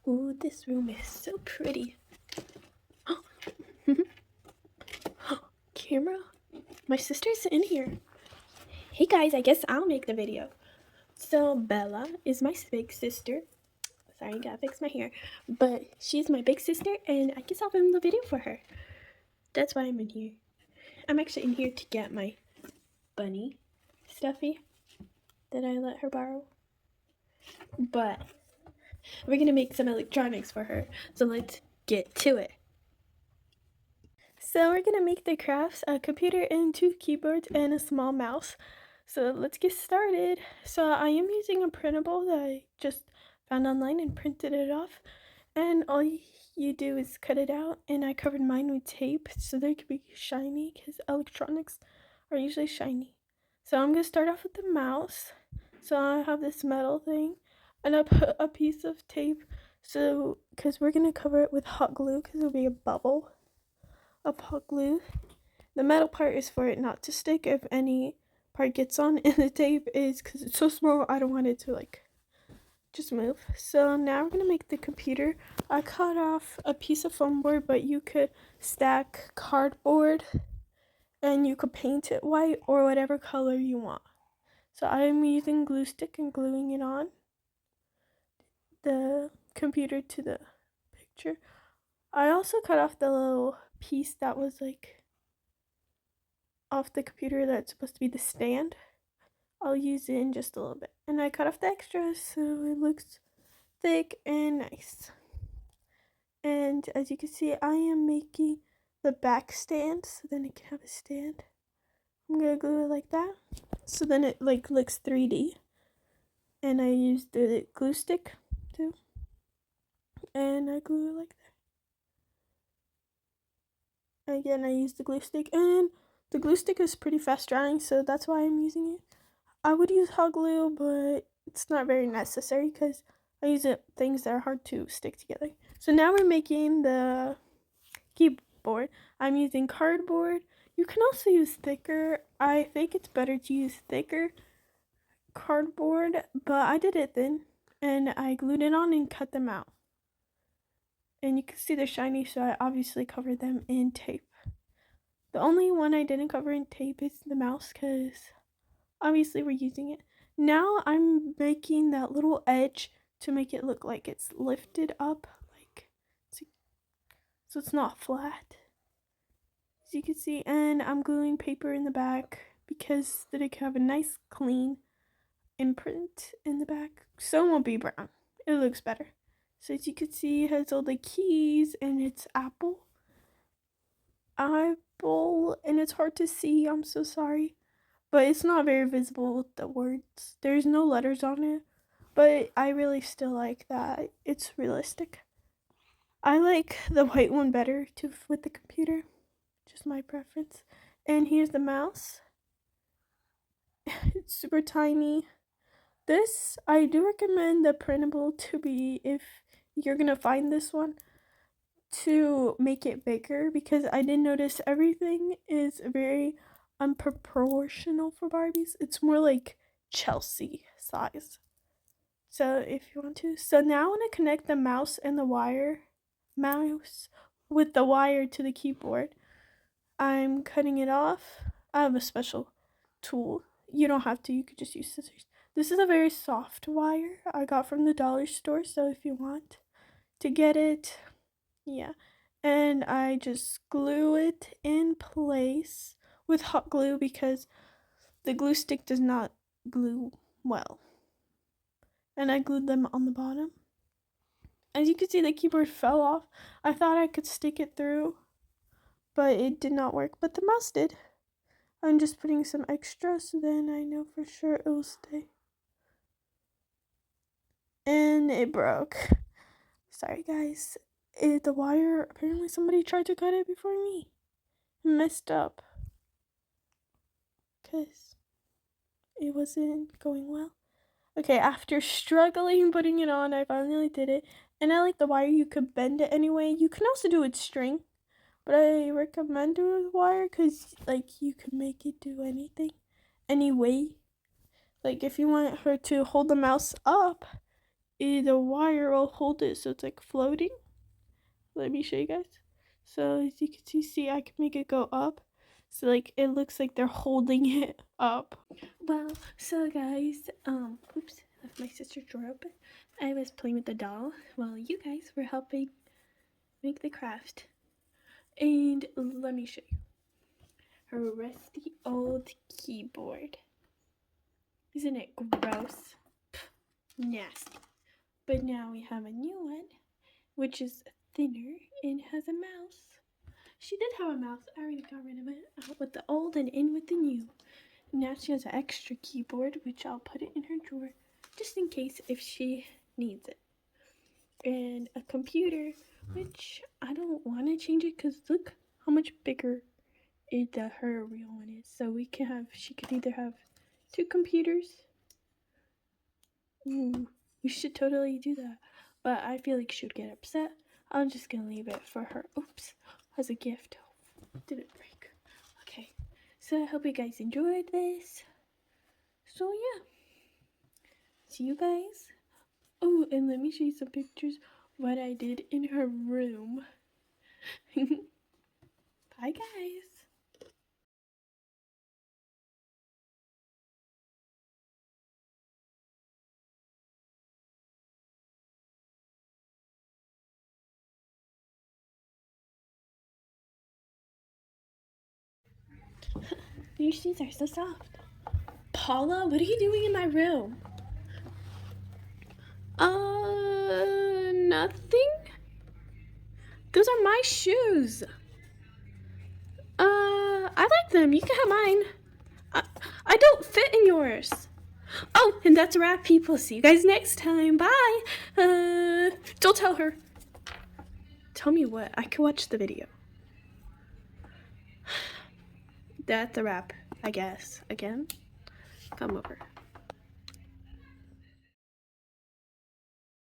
Ooh, this room is so pretty. Camera? My sister's in here. Hey guys, I guess I'll make the video. So Bella is my big sister. Sorry, gotta fix my hair. But she's my big sister, and I guess I'll film the video for her. That's why I'm in here. I'm actually in here to get my bunny stuffy that I let her borrow. But we're gonna make some electronics for her. So let's get to it. So we're gonna make the crafts, a computer and 2 keyboards and a small mouse. So let's get started. So I am using a printable that I just found online and printed it off. And all you do is cut it out, and I covered mine with tape so they could be shiny because electronics are usually shiny. So I'm gonna start off with the mouse. So I have this metal thing, and I put a piece of tape so because we're gonna cover it with hot glue because it'll be a bubble of hot glue. The metal part is for it not to stick if any part gets on, and the tape is because it's so small I don't want it to just move. So now we're gonna make the computer. I cut off a piece of foam board, but you could stack cardboard and you could paint it white or whatever color you want. So I'm using glue stick and gluing it on the computer to the picture. I also cut off the little piece that was off the computer that's supposed to be the stand. I'll use it in just a little bit. And I cut off the extras so it looks thick and nice. And as you can see, I am making the back stand so then it can have a stand. I'm gonna glue it like that so then it looks 3D. And I used the glue stick too. And I glue it like that. Again, I used the glue stick, and the glue stick is pretty fast drying, so that's why I'm using it. I would use hot glue, but it's not very necessary because I use things that are hard to stick together. So now we're making the keyboard. I'm using cardboard. You can also use thicker. I think it's better to use thicker cardboard, but I did it thin, and I glued it on and cut them out. And you can see they're shiny, so I obviously covered them in tape. The only one I didn't cover in tape is the mouse because obviously we're using it. Now I'm making that little edge to make it look like it's lifted up, so it's not flat, as you can see. And I'm gluing paper in the back because then it can have a nice clean imprint in the back, so it won't be brown. It looks better. So as you can see, it has all the keys, and it's apple, and it's hard to see. I'm so sorry. But it's not very visible with the words. There's no letters on it, but I really still like that. It's realistic. I like the white one better too with the computer, just my preference. And here's the mouse. It's super tiny. This, I do recommend the printable to be, if you're gonna find this one, to make it bigger, because I did notice everything is very unproportional for Barbies. It's more like Chelsea size. So if you want to. So now I want to connect the mouse with the wire to the keyboard. I'm cutting it off. I have a special tool. You don't have to, you could just use scissors. This is a very soft wire I got from the dollar store, so if you want to get it, yeah. And I just glue it in place with hot glue because the glue stick does not glue well. And I glued them on the bottom. As you can see, the keyboard fell off. I thought I could stick it through, but it did not work, but the mouse did. I'm just putting some extra so then I know for sure it will stay. And it broke. Sorry guys. The wire, apparently somebody tried to cut it before me. Messed up because it wasn't going well. Okay, after struggling putting it on, I finally did it. And I like the wire. You could bend it anyway. You can also do it with string, but I recommend doing it with wire because you can make it do anything, any way. If you want her to hold the mouse up, the wire will hold it so it's like floating. Let me show you guys. So as you can see, I can make it go up. So like it looks like they're holding it up. Well, so guys, oops, left my sister's drawer open. I was playing with the doll while you guys were helping make the craft. And let me show you her rusty old keyboard. Isn't it gross? Pff, nasty. But now we have a new one, which is thinner and has a mouse. She did have a mouse. I already got rid of it. Out with the old and in with the new. Now she has an extra keyboard, which I'll put it in her drawer just in case if she needs it. And a computer, which I don't want to change it because look how much bigger her real one is. So she could either have 2 computers. Ooh, we should totally do that. But I feel like she would get upset. I'm just gonna leave it for her. Oops, as a gift. Did it break? Okay. So I hope you guys enjoyed this. So yeah. See you guys. Oh, and let me show you some pictures of what I did in her room. Bye guys. Your shoes are so soft. Paula, what are you doing in my room? Nothing? Those are my shoes. I like them. You can have mine. I don't fit in yours. Oh, and that's a wrap, people. See you guys next time. Bye. Don't tell her. Tell me what? I can watch the video. That's a wrap, I guess. Again, come over.